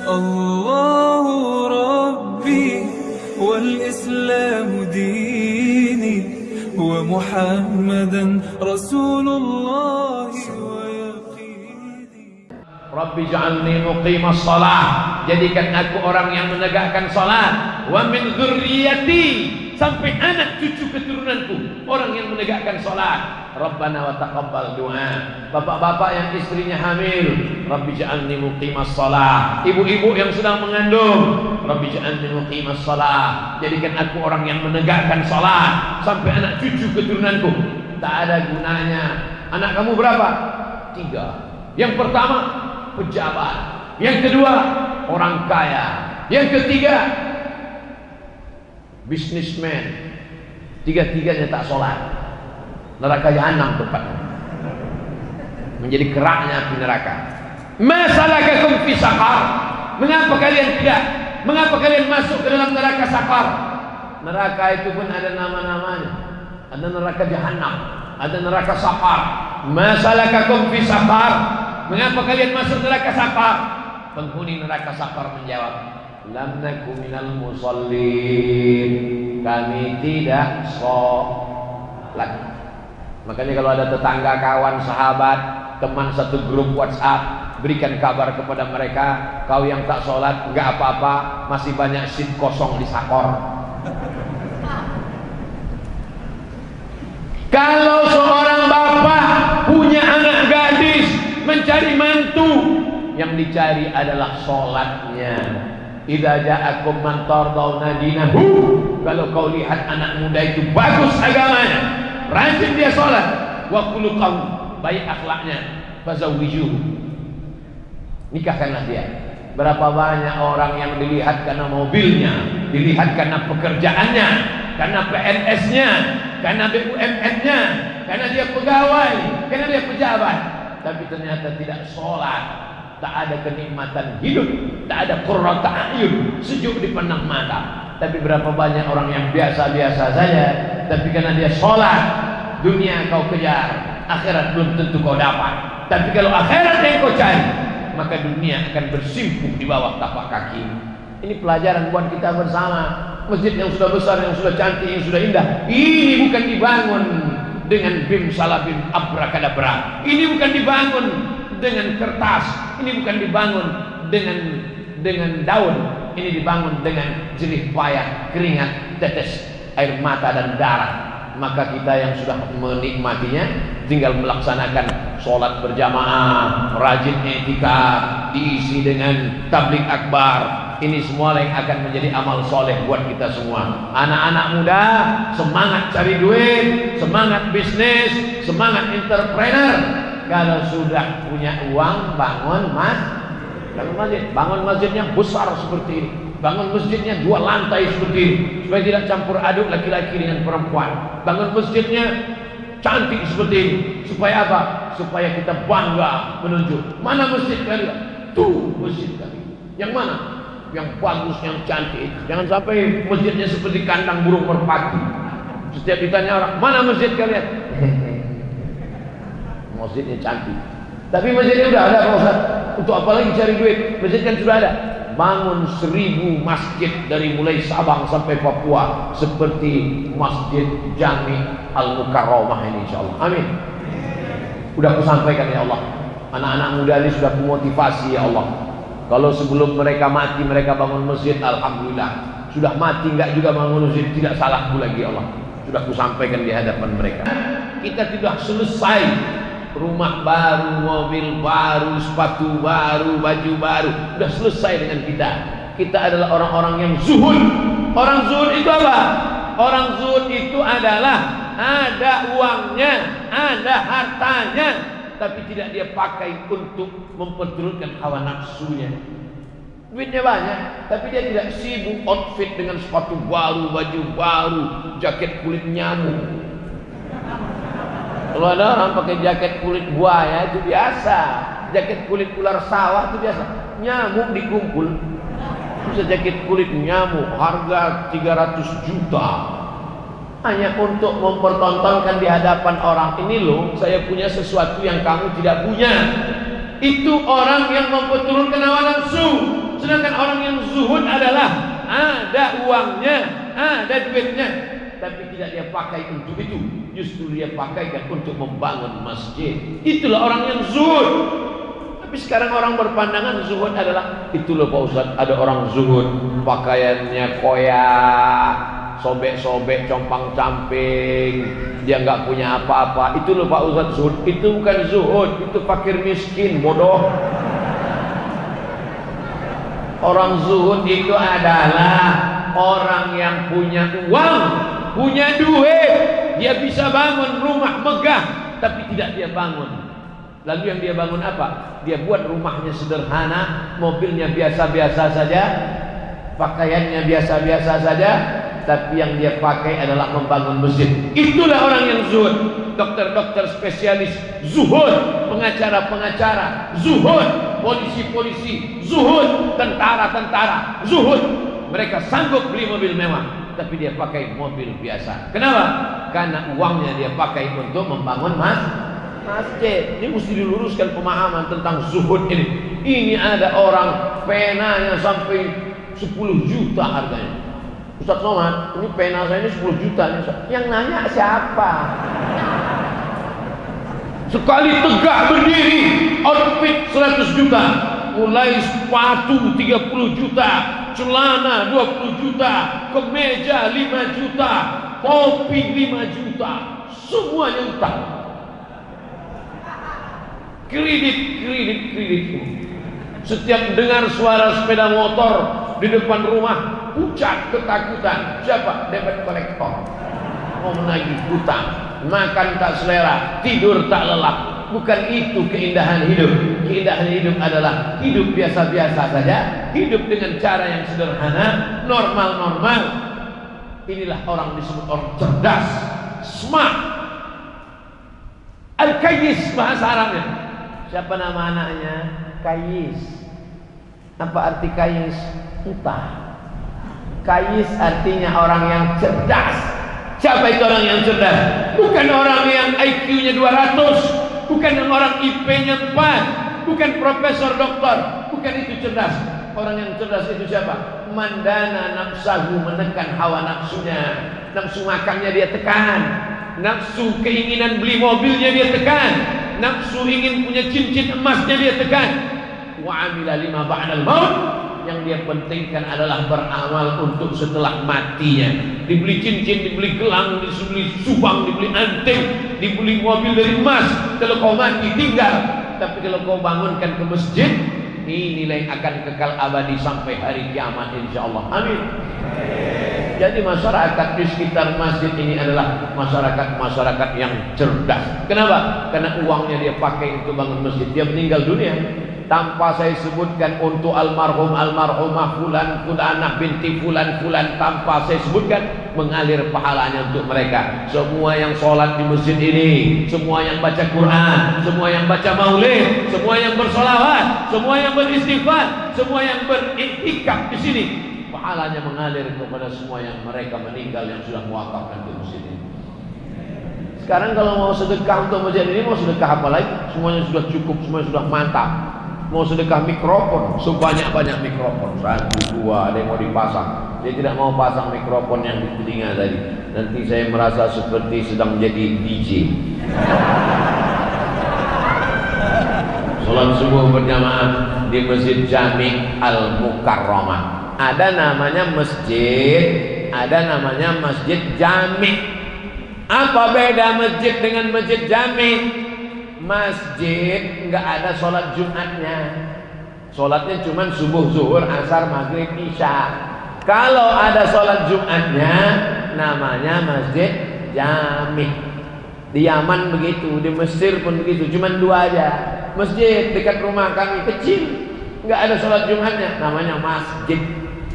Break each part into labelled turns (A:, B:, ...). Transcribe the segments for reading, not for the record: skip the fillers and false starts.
A: الله ربي والإسلام ديني ومحمدا رسول الله ويقيني.
B: Rabbi ja'alni muqimas shalah, jadikan aku orang yang menegakkan salat, wa min dzurriyyati, sampai anak cucu keturunanku orang yang menegakkan salat. Rabbana wa taqabbal du'a. Bapak-bapak yang istrinya hamil, Rabbi ja'alni muqimas shalah. Ibu-ibu yang sedang mengandung, Rabbi ja'alni muqimas shalah, jadikan aku orang yang menegakkan salat sampai anak cucu keturunanku. Tak ada gunanya. Anak kamu berapa? 3. Yang pertama pejabat, yang kedua orang kaya, yang ketiga bisnismen. Tiga-tiganya tak sholat, neraka jahanam tepatnya, menjadi keraknya api neraka. Masalakakum fi saqar, mengapa kalian tidak, mengapa kalian masuk ke dalam neraka saqar? Neraka itu pun ada nama-namanya, ada neraka jahanam, ada neraka saqar. Masalakakum fi saqar, mengapa kalian masuk neraka saqar? Penghuni neraka saqar menjawab, lam naku minal musallin, kami tidak sholat. Makanya kalau ada tetangga, kawan, sahabat, teman satu grup WhatsApp, berikan kabar kepada mereka, kau yang tak sholat enggak apa-apa, masih banyak seat kosong di sakor. Kalau seorang bapak punya anak gadis mencari mantu, yang dicari adalah sholatnya. Idza ja'akum man tardawna dinahu, kalau kau lihat anak muda itu bagus agamanya, rajin dia sholat, wa khuluquhu, baik akhlaknya, fazawwijuhu, nikahkanlah dia. Berapa banyak orang yang dilihat karena mobilnya, dilihat karena pekerjaannya, karena PNS-nya, karena BUMN-nya, karena dia pegawai, karena dia pejabat, tapi ternyata tidak sholat. Tak ada kenikmatan hidup, tak ada qurrata a'yun, sejuk dipandang mata. Tapi berapa banyak orang yang biasa-biasa saja, tapi karena dia sholat, dunia kau kejar, akhirat belum tentu kau dapat. Tapi kalau akhirat yang kau cari, maka dunia akan bersimpuh di bawah tapak kaki. Ini pelajaran buat kita bersama. Masjid yang sudah besar, yang sudah cantik, yang sudah indah, ini bukan dibangun dengan bim salabim abrakadabra. Ini bukan dibangun dengan kertas, ini bukan dibangun dengan daun, ini dibangun dengan jerih payah, keringat, tetes air mata dan darah. Maka kita yang sudah menikmatinya tinggal melaksanakan sholat berjamaah, rajin etika, diisi dengan tabligh akbar. Ini semua yang akan menjadi amal soleh buat kita semua. Anak-anak muda semangat cari duit, semangat bisnis, semangat entrepreneur. Kalau sudah punya uang, bangun masjid. Bangun masjidnya besar seperti ini, bangun masjidnya 2 lantai seperti ini, supaya tidak campur aduk laki-laki dengan perempuan. Bangun masjidnya cantik seperti ini, supaya apa? Supaya kita bangga menunjuk, mana masjid kalian? Tuh masjid kami. Yang mana? Yang bagus, yang cantik. Jangan sampai masjidnya seperti kandang burung merpati. Setiap ditanya orang, mana masjid kalian? Masjidnya cantik, tapi masjidnya udah ada Pak Ustaz. Untuk apa lagi cari duit? Masjid kan sudah ada. Bangun 1000 masjid dari mulai Sabang sampai Papua, seperti Masjid Jami Al-Mukarramah ini, insyaallah. Amin. Udah aku sampaikan ya Allah. Anak-anak muda ini sudah memotivasi ya Allah. Kalau sebelum mereka mati mereka bangun masjid, alhamdulillah. Sudah mati enggak juga bangun masjid, tidak salahku lagi ya Allah. Sudah aku sampaikan di hadapan mereka. Kita tidak selesai. Rumah baru, mobil baru, sepatu baru, baju baru, sudah selesai dengan kita. Kita adalah orang-orang yang zuhud. Orang zuhud itu apa? Orang zuhud itu adalah ada uangnya, ada hartanya, tapi tidak dia pakai untuk memperturutkan hawa nafsunya. Duitnya banyak, tapi dia tidak sibuk outfit dengan sepatu baru, baju baru, jaket kulit nyamuk. Kalau ada orang pakai jaket kulit buaya itu biasa, jaket kulit ular sawah itu biasa. Nyamuk dikumpul, bisa jaket kulit nyamuk harga 300 juta, hanya untuk mempertontonkan di hadapan orang, ini loh saya punya sesuatu yang kamu tidak punya. Itu orang yang memperturutkan hawa nafsu. Sedangkan Zuhud adalah ada uangnya, ada duitnya, tapi tidak dia pakai untuk itu. Justru dia pakaikan untuk membangun masjid. Itulah orang yang zuhud. Tapi sekarang orang berpandangan zuhud adalah, itu loh Pak Ustaz, ada orang zuhud pakaiannya koyak, sobek-sobek, compang-camping, dia nggak punya apa-apa. Itu loh Pak Ustaz zuhud. Itu bukan zuhud, itu fakir miskin, bodoh. Orang zuhud itu adalah orang yang punya uang, punya duit, dia bisa bangun rumah megah, tapi tidak dia bangun. Lalu yang dia bangun apa? Dia buat rumahnya sederhana, mobilnya biasa-biasa saja, pakaiannya biasa-biasa saja, tapi yang dia pakai adalah membangun masjid. Itulah orang yang zuhud. Dokter-dokter spesialis zuhud, pengacara-pengacara zuhud, polisi-polisi zuhud, tentara-tentara zuhud. Mereka sanggup beli mobil mewah, tapi dia pakai mobil biasa. Kenapa? Karena uangnya dia pakai untuk membangun masjid. Ini mesti diluruskan pemahaman tentang zuhud ini. Ini ada orang penanya sampai 10 juta harganya. Ustaz Somad, ini pena saya ini 10 juta nih, Ustaz. Yang nanya siapa? Sekali tegak berdiri, outfit 100 juta, mulai sepatu 30 juta, celana 20 juta, kemeja 5 juta, topi 5 juta, semuanya utang. Kredit. Setiap dengar suara sepeda motor di depan rumah, pucat ketakutan. Siapa? Debt collector. Mau menagih hutang. Makan tak selera, tidur tak lelap. Bukan itu keindahan hidup. Keindahan hidup adalah hidup biasa-biasa saja, hidup dengan cara yang sederhana, normal-normal. Inilah orang disebut orang cerdas, smart. Al-Kayyis bahasa Arabnya. Siapa nama anaknya? Kayyis. Apa arti Kayyis? Entah. Kayyis artinya orang yang cerdas. Siapa itu orang yang cerdas? Bukan orang yang IQ-nya 200, bukan orang IP-nya 4, bukan profesor doktor, bukan itu cerdas. Orang yang cerdas itu siapa? Mandana nafsahu, menekan hawa nafsunya. Nafsu makannya dia tekan, nafsu keinginan beli mobilnya dia tekan, nafsu ingin punya cincin emasnya dia tekan. Wa amila lima ba'dal maut, yang dia pentingkan adalah beramal untuk setelah matinya. Dibeli cincin, dibeli gelang, dibeli subang, dibeli anting, dibeli mobil dari emas. Kalau kau mati tinggal, tapi kalau kau bangunkan ke masjid, ini nilai akan kekal abadi sampai hari kiamat insyaallah. Amin. Jadi masyarakat di sekitar masjid ini adalah masyarakat yang cerdas. Kenapa? Karena uangnya dia pakai untuk bangun masjid. Dia meninggal dunia tanpa saya sebutkan untuk almarhumah fulan anak binti fulan, tanpa saya sebutkan, mengalir pahalanya untuk mereka. Semua yang sholat di masjid ini, semua yang baca Quran, semua yang baca maulid, semua yang bersolawat, semua yang beristighfar, semua yang beriktikaf di sini, pahalanya mengalir kepada semua yang mereka meninggal yang sudah mewakafkan di masjid ini. Sekarang kalau mau sedekah untuk masjid ini, mau sedekah apa lagi? Semuanya sudah cukup, semuanya sudah mantap. Mau sedekah mikrofon, sebanyak-banyak mikrofon, 1, 2, ada yang mau dipasang. Saya tidak mau pasang mikrofon yang di telinga tadi. Nanti saya merasa seperti sedang jadi DJ. Salat subuh berjamaah di Masjid Jami' Al-Mukarramah. Ada namanya masjid, ada namanya Masjid Jami'. Apa beda masjid dengan Masjid Jami'? Masjid nggak ada sholat Jumatnya, sholatnya cuma subuh, zuhur, asar, maghrib, isya. Kalau ada sholat Jumatnya, namanya Masjid Jami'. Di Yaman begitu, di Mesir pun begitu, cuma 2 aja. Masjid dekat rumah kami kecil, nggak ada sholat Jumatnya, namanya masjid.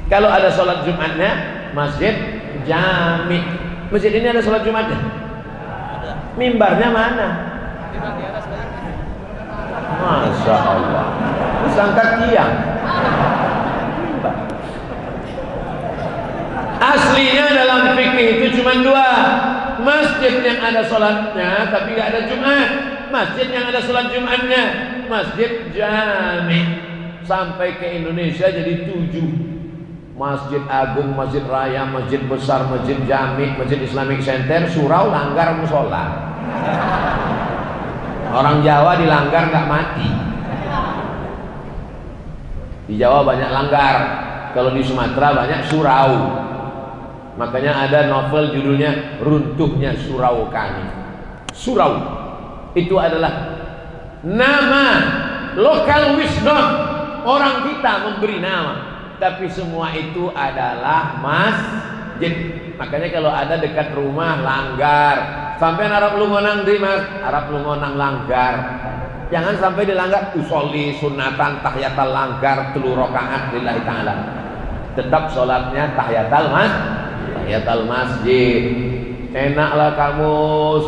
B: Kalau ada sholat Jumatnya, Masjid Jami'. Masjid ini ada sholat Jumatnya? Ada. Mimbarnya mana? Masya Allah, disangka tiang. Aslinya dalam fikih itu cuma 2. Masjid yang ada sholatnya tapi gak ada Jumat, masjid yang ada sholat Jumatnya, Masjid Jami'. Sampai ke Indonesia jadi 7. Masjid Agung, Masjid Raya, Masjid Besar, Masjid Jami, Masjid Islamic Center, surau langgar musola. Orang Jawa dilanggar nggak mati. Di Jawa banyak langgar, kalau di Sumatera banyak surau. Makanya ada novel judulnya Runtuhnya Surau Kami. Surau itu adalah nama local wisdom, orang kita memberi nama, tapi semua itu adalah masjid. Makanya kalau ada dekat rumah langgar, sampai Arab Lungonang di mas, Arab Lungonang langgar, jangan sampai dilanggar. Usolli sunatan tahiyatal langgar 3 rakaat lillahi ta'ala, tetap sholatnya tahiyatal masjid. Enaklah kamu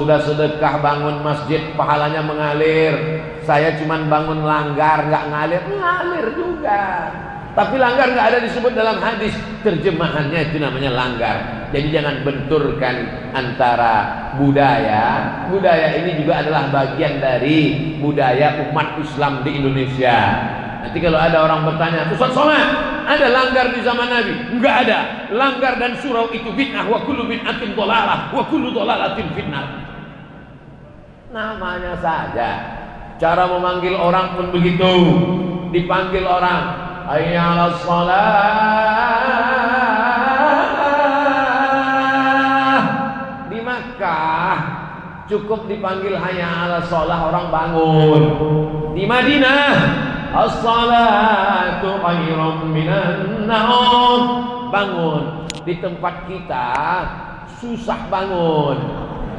B: sudah sedekah bangun masjid, pahalanya mengalir. Saya cuman bangun langgar nggak ngalir juga. Tapi langgar nggak ada disebut dalam hadis. Terjemahannya itu namanya langgar. Jadi jangan benturkan antara budaya. Budaya ini juga adalah bagian dari budaya umat Islam di Indonesia. Nanti kalau ada orang bertanya, Ustaz Somad, ada langgar di zaman Nabi? Enggak ada. Langgar dan surau itu bid'ah, wa kullu bid'atin dhalalah, wa kullu dhalalatin finnah. Namanya saja. Cara memanggil orang pun begitu. Dipanggil orang, hayya 'alas shalah. Di Makkah cukup dipanggil hayya 'alas shalah, orang bangun. Di Madinah, as-salatu khairum minan naum, bangun. Di tempat kita susah bangun,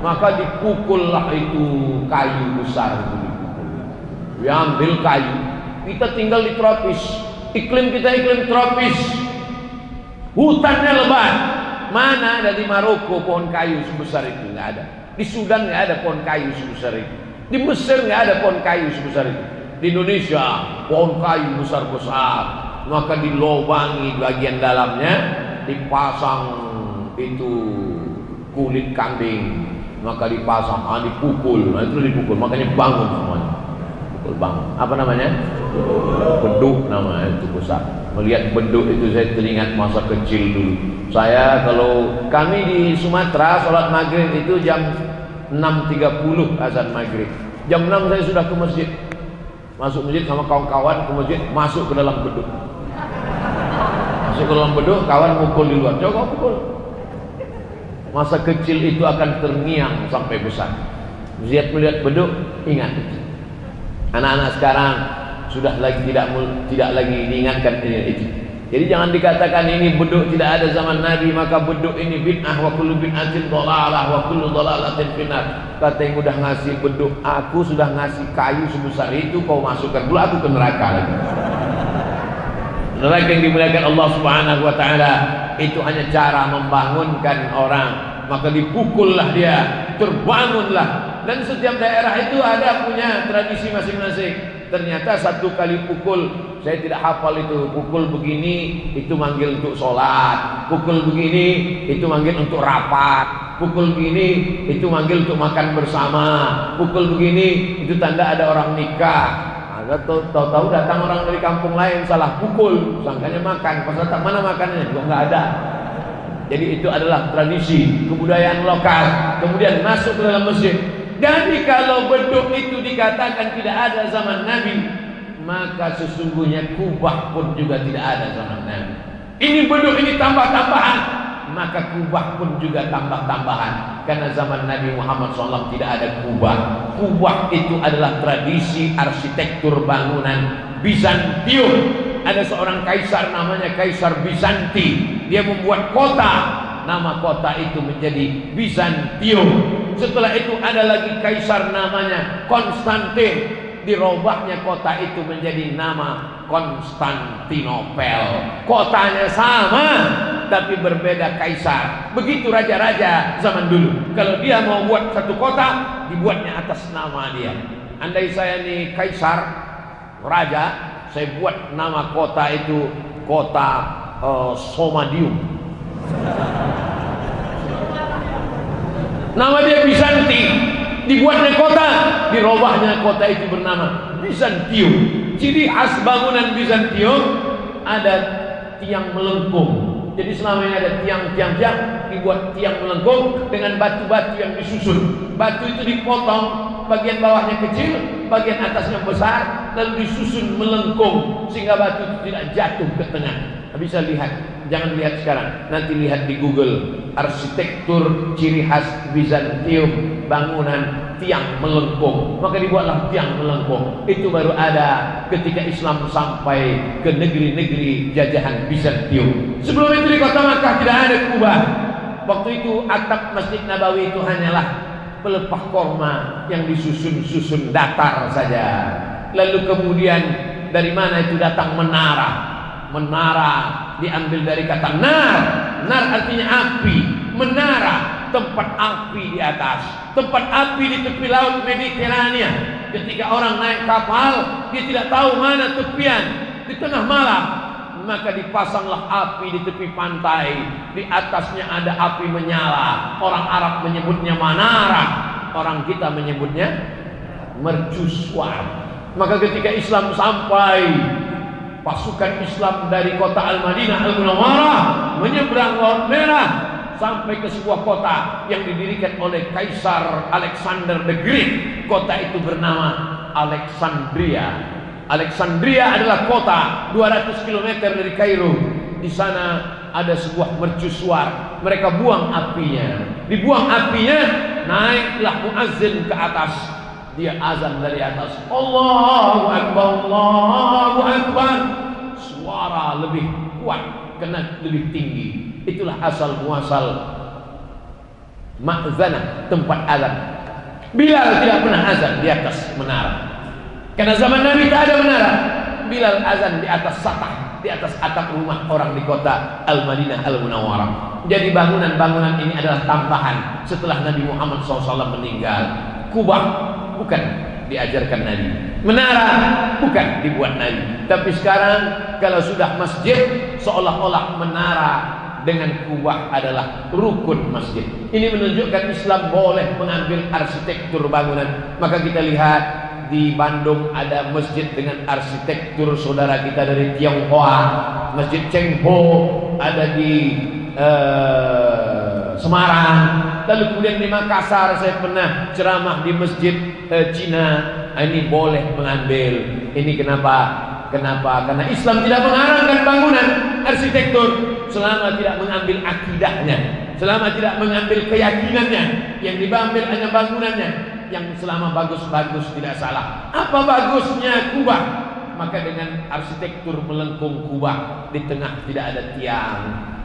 B: maka dipukullah itu kayu besar itu dipukul. Diambil kayu. Kita tinggal di tropis, iklim kita iklim tropis, hutannya lebat. Mana ada di Maroko pohon kayu sebesar itu? Nggak ada. Di Sudan nggak ada pohon kayu sebesar itu. Di Mesir nggak ada pohon kayu sebesar itu. Di Indonesia pohon kayu besar-besar, maka dilobangi bagian dalamnya, dipasang itu kulit kambing, maka dipasang, dipukul, itu dipukul, makanya bangun semuanya. Pukul bangun. Apa namanya? Beduk namanya, itu besar. Melihat beduk itu saya teringat masa kecil dulu. Saya kalau kami di Sumatera sholat maghrib itu jam 6.30 azan maghrib. Jam 6 saya sudah ke masjid. Masuk masjid sama kawan-kawan ke masjid, masuk ke dalam beduk. Masuk ke dalam beduk, kawan mukul di luar. Coba pukul. Masa kecil itu akan terngiang sampai besar. Melihat beduk, ingat. Anak-anak sekarang sudah lagi tidak lagi diingatkan itu. Jadi jangan dikatakan ini beduk tidak ada zaman Nabi, maka beduk ini bid'ah, wa kullu bid'atin dhalalah, wa kullu dhalalatin finnar. Kata yang udah ngasih beduk, aku sudah ngasih kayu sebesar itu, kau masukkan dulu aku ke neraka lagi. Neraka yang dimuliakan Allah Subhanahu wa taala itu hanya cara membangunkan orang, maka dipukullah dia, terbangunlah. Dan setiap daerah itu ada punya tradisi masing-masing. Ternyata satu kali pukul, saya tidak hafal itu, pukul begini itu manggil untuk sholat, pukul begini itu manggil untuk rapat, pukul begini itu manggil untuk makan bersama, pukul begini itu tanda ada orang nikah. Tahu-tahu datang orang dari kampung lain, salah pukul, sangkanya makan, pas datang mana makannya juga nggak ada. Jadi itu adalah tradisi kebudayaan lokal, kemudian masuk ke dalam masjid. Jadi kalau beduk itu dikatakan tidak ada zaman Nabi, maka sesungguhnya kubah pun juga tidak ada zaman Nabi. Ini beduk ini tambah-tambahan, maka kubah pun juga tambah-tambahan. Karena zaman Nabi Muhammad SAW tidak ada kubah. Kubah itu adalah tradisi arsitektur bangunan Bizantium. Ada seorang kaisar namanya Kaisar Bizanti. Dia membuat kota, nama kota itu menjadi Bizantium. Setelah itu ada lagi kaisar namanya Konstantin, dirobahnya kota itu menjadi nama Konstantinopel. Kotanya sama tapi berbeda kaisar. Begitu raja-raja zaman dulu, kalau dia mau buat satu kota, dibuatnya atas nama dia. Andai saya nih kaisar, raja, saya buat nama kota itu kota Somadium. Nama dia Bizanti, dibuatnya kota, dirobahnya kota itu bernama Bizantium. Ciri khas bangunan Bizantium ada tiang melengkung. Jadi selama ini ada tiang dibuat tiang melengkung dengan batu-batu yang disusun. Batu itu dipotong, bagian bawahnya kecil, bagian atasnya besar, lalu disusun melengkung sehingga batu itu tidak jatuh ke tengah. Bisa lihat, jangan lihat sekarang, nanti lihat di Google arsitektur ciri khas Bizantium, bangunan tiang melengkung. Maka dibuatlah tiang melengkung. Itu baru ada ketika Islam sampai ke negeri-negeri jajahan Bizantium. Sebelum itu di kota Makkah tidak ada kubah. Waktu itu atap Masjid Nabawi itu hanyalah pelepah korma yang disusun-susun datar saja. Lalu kemudian dari mana itu datang menara? Menara diambil dari kata nar. Nar artinya api. Menara, tempat api di atas, tempat api di tepi laut Mediterania. Ketika orang naik kapal, dia tidak tahu mana tepian. Di tengah malam, maka dipasanglah api di tepi pantai. Di atasnya ada api menyala. Orang Arab menyebutnya manara, orang kita menyebutnya mercusuar. Maka ketika Islam sampai, pasukan Islam dari kota Al-Madinah Al-Munawwarah menyeberang Laut Merah sampai ke sebuah kota yang didirikan oleh Kaisar Alexander the Great. Kota itu bernama Alexandria. Alexandria adalah kota 200 km dari Kairo. Di sana ada sebuah mercusuar. Mereka buang apinya. Dibuang apinya, naiklah muazzin ke atas. Dia azan dari atas. Allahu Akbar, Allahu Akbar. Suara lebih kuat, kena lebih tinggi. Itulah asal muasal ma'zanah, tempat azan. Bilal tidak pernah azan di atas menara. Karena zaman Nabi tak ada menara. Bilal azan di atas satah, di atas atap rumah orang di kota Al-Madinah Al-Munawwarah. Jadi bangunan-bangunan ini adalah tambahan setelah Nabi Muhammad SAW meninggal. Kubah bukan diajarkan Nabi, menara bukan dibuat Nabi. Tapi sekarang kalau sudah masjid, seolah-olah menara dengan kubah adalah rukun masjid. Ini menunjukkan Islam boleh mengambil arsitektur bangunan. Maka kita lihat di Bandung ada masjid dengan arsitektur saudara kita dari Tionghoa, Masjid Chengho, ada di Semarang. Lalu kemudian di Makassar saya pernah ceramah di masjid Cina. Ini boleh mengambil. Ini kenapa? Karena Islam tidak mengarangkan bangunan arsitektur selama tidak mengambil akidahnya, selama tidak mengambil keyakinannya. Yang diambil hanya bangunannya. Yang selama bagus-bagus tidak salah. Apa bagusnya kubah? Maka dengan arsitektur melengkung kubah, di tengah tidak ada tiang.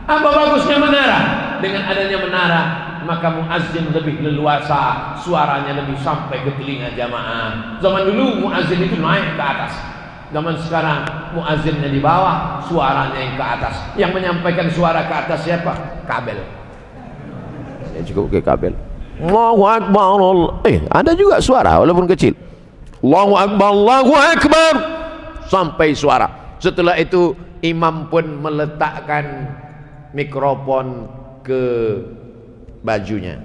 B: Apa bagusnya menara? Dengan adanya menara, maka muazzin lebih leluasa, suaranya lebih sampai ke telinga jamaah. Zaman dulu muazzin itu naik ke atas. Zaman sekarang muazzinnya di bawah, suaranya yang ke atas. Yang menyampaikan suara ke atas siapa? Kabel. Ya cukup ke kabel. Allahu Akbar. Ada juga suara walaupun kecil. Allahu Akbar, Allahu Akbar. Sampai suara. Setelah itu imam pun meletakkan mikrofon ke bajunya.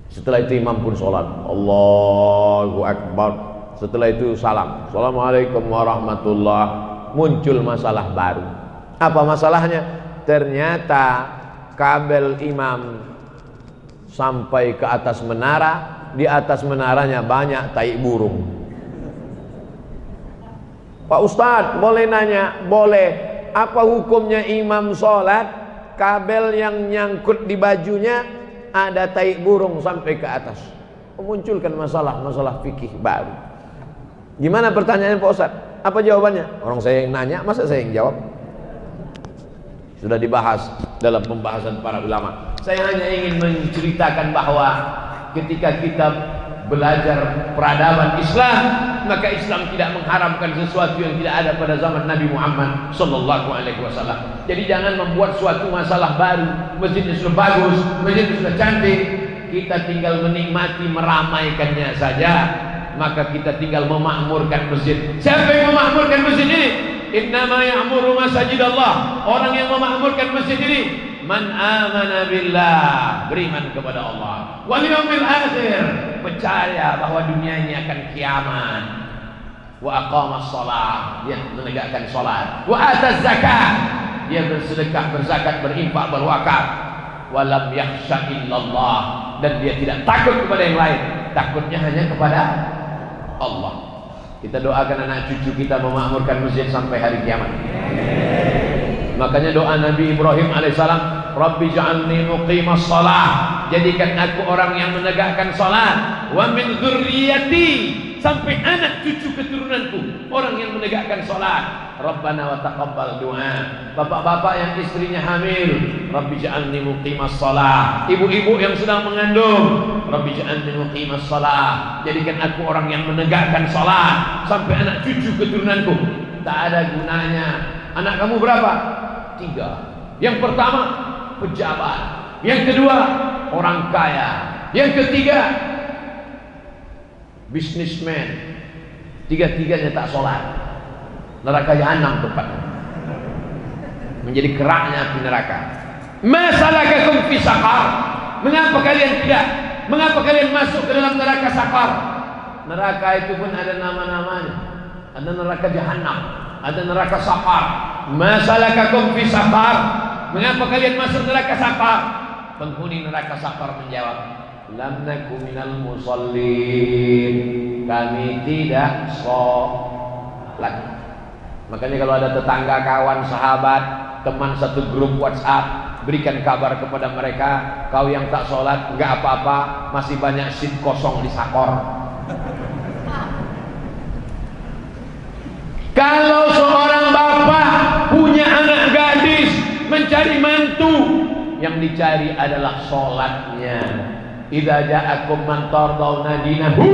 B: Setelah itu imam pun sholat. Allahu Akbar. Setelah itu salam. Assalamualaikum warahmatullahi. Muncul masalah baru. Apa masalahnya? Ternyata kabel imam sampai ke atas menara. Di atas menaranya banyak tai burung. Pak Ustadz boleh nanya? Boleh. Apa hukumnya imam sholat, kabel yang nyangkut di bajunya ada tai burung sampai ke atas? Memunculkan masalah fikih baru. Gimana pertanyaannya Pak Ustadz? Apa jawabannya? Orang saya yang nanya, masa saya yang jawab? Sudah dibahas dalam pembahasan para ulama. Saya hanya ingin menceritakan bahwa ketika kita belajar peradaban Islam, maka Islam tidak mengharamkan sesuatu yang tidak ada pada zaman Nabi Muhammad sallallahu alaihi wasallam. Jadi jangan membuat suatu masalah baru. Masjidnya sudah bagus, masjidnya sudah cantik, kita tinggal menikmati meramaikannya saja. Maka kita tinggal memakmurkan masjid. Siapa yang memakmurkan masjid ini? Innama ya'muru masajidallah. Orang yang memakmurkan masjid ini man amana billah, beriman kepada Allah, wal yaumil akhir, percaya bahwa dunia ini akan kiamat. wa aqamas shalah, dia menegakkan salat, wa ataz zakat, dia bersedekah, berzakat, berinfak, berwakaf, wa lam yakhsha illallah, dan dia tidak takut kepada yang lain, takutnya hanya kepada Allah. Kita doakan anak cucu kita memakmurkan masjid sampai hari kiamat. Makanya doa Nabi Ibrahim alaihissalam, Rabbi ja'alni muqimas shalah, jadikan aku orang yang menegakkan salat, wa min dzurriyyati, sampai anak cucu keturunanku orang yang menegakkan salat. Rabbana wa taqabbal du'a. Bapak-bapak yang istrinya hamil, Rabbi ja'alni muqimas shalah. Ibu-ibu yang sedang mengandung, Rabbi ja'alni muqimas shalah, jadikan aku orang yang menegakkan salat sampai anak cucu keturunanku. Tak ada gunanya. Anak kamu berapa? 3. Yang pertama pejabat, yang kedua orang kaya, yang ketiga bisnismen. Tiga-tiganya tak sholat, neraka jahanam tempatnya, menjadi keraknya api neraka. Masalakakum fi saqar, mengapa kalian tidak, mengapa kalian masuk ke dalam neraka saqar? Neraka itu pun ada nama-namanya, ada neraka jahanam, ada neraka saqar. Masalakakum fi saqar, mengapa kalian masuk neraka saqar? Penghuni neraka saqar menjawab, lam naku minal musallin, kami tidak sholat. Makanya kalau ada tetangga, kawan, sahabat, teman satu grup WhatsApp, berikan kabar kepada mereka, kau yang tak sholat enggak apa-apa, masih banyak seat kosong di sakor. Kalau seorang bapak punya anak gadis mencari mantu, yang dicari adalah sholatnya. Idza ja'akum man tardawna dinahu,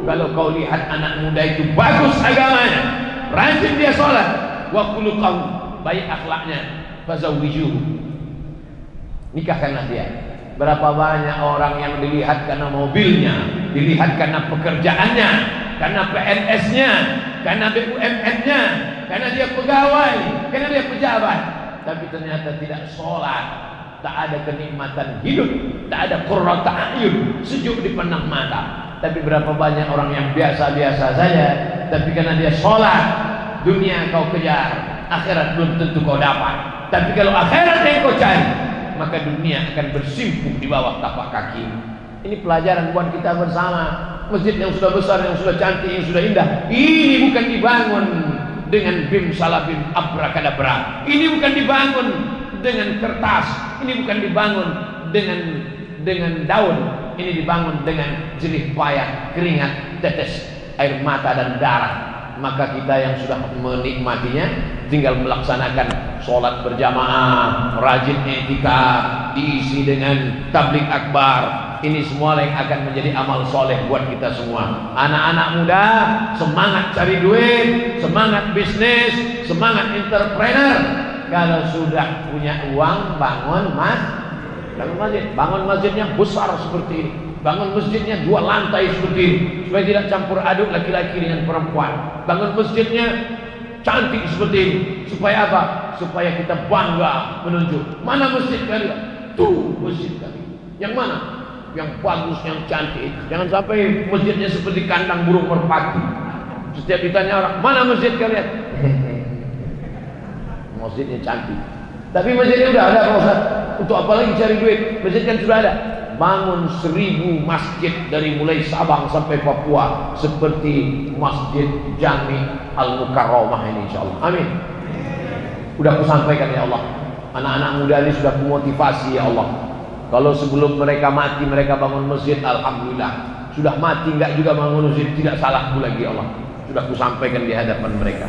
B: kalau kau lihat anak muda itu bagus agamanya, rajin dia sholat, wa khuluquhu, baik akhlaknya, fazawwijuhu, nikahkanlah dia. Berapa banyak orang yang dilihat karena mobilnya, dilihat karena pekerjaannya, karena PNS-nya, karena BUMN-nya, karena dia pegawai, karena dia pejabat, tapi ternyata tidak sholat. Tak ada kenikmatan hidup, tak ada qurrata a'yun, sejuk dipandang mata. Tapi berapa banyak orang yang biasa-biasa saja, tapi karena dia sholat, dunia kau kejar, akhirat belum tentu kau dapat. Tapi kalau akhirat yang kau cari, maka dunia akan bersimpuh di bawah tapak kaki. Ini pelajaran buat kita bersama. Masjid yang sudah besar, yang sudah cantik, yang sudah indah, ini bukan dibangun dengan bim salabim abrakadabra. Ini bukan dibangun dengan kertas, ini bukan dibangun dengan daun, ini dibangun dengan jerih payah, keringat, tetes air mata dan darah. Maka kita yang sudah menikmatinya tinggal melaksanakan sholat berjamaah, rajin i'tikaf, diisi dengan tabligh akbar. Ini semua yang akan menjadi amal soleh buat kita semua. Anak-anak muda semangat cari duit, semangat bisnis, semangat entrepreneur. Kalau sudah punya uang, bangun masjid. Bangun masjidnya besar seperti ini, bangun masjidnya 2 lantai seperti ini, supaya tidak campur aduk laki-laki dengan perempuan. Bangun masjidnya cantik seperti ini, supaya apa? Supaya kita bangga menunjuk, mana masjid kalian? Tuh masjid kami. Yang mana? Yang bagus, yang cantik. Jangan sampai masjidnya seperti kandang burung merpati. Setiap ditanya orang, mana masjid kalian? Masjidnya cantik, tapi masjidnya udah ada Pak Ustaz. Untuk apa lagi cari duit? Masjid kan sudah ada. Bangun 1000 masjid dari mulai Sabang sampai Papua, seperti Masjid Jami Al-Mukarramah ini, insyaallah. Amin. Udah aku sampaikan ya Allah. Anak-anak muda ini sudah kumotivasi ya Allah. Kalau sebelum mereka mati mereka bangun masjid, alhamdulillah. Sudah mati enggak juga bangun masjid, tidak salahku lagi ya Allah. Sudah aku sampaikan di hadapan mereka.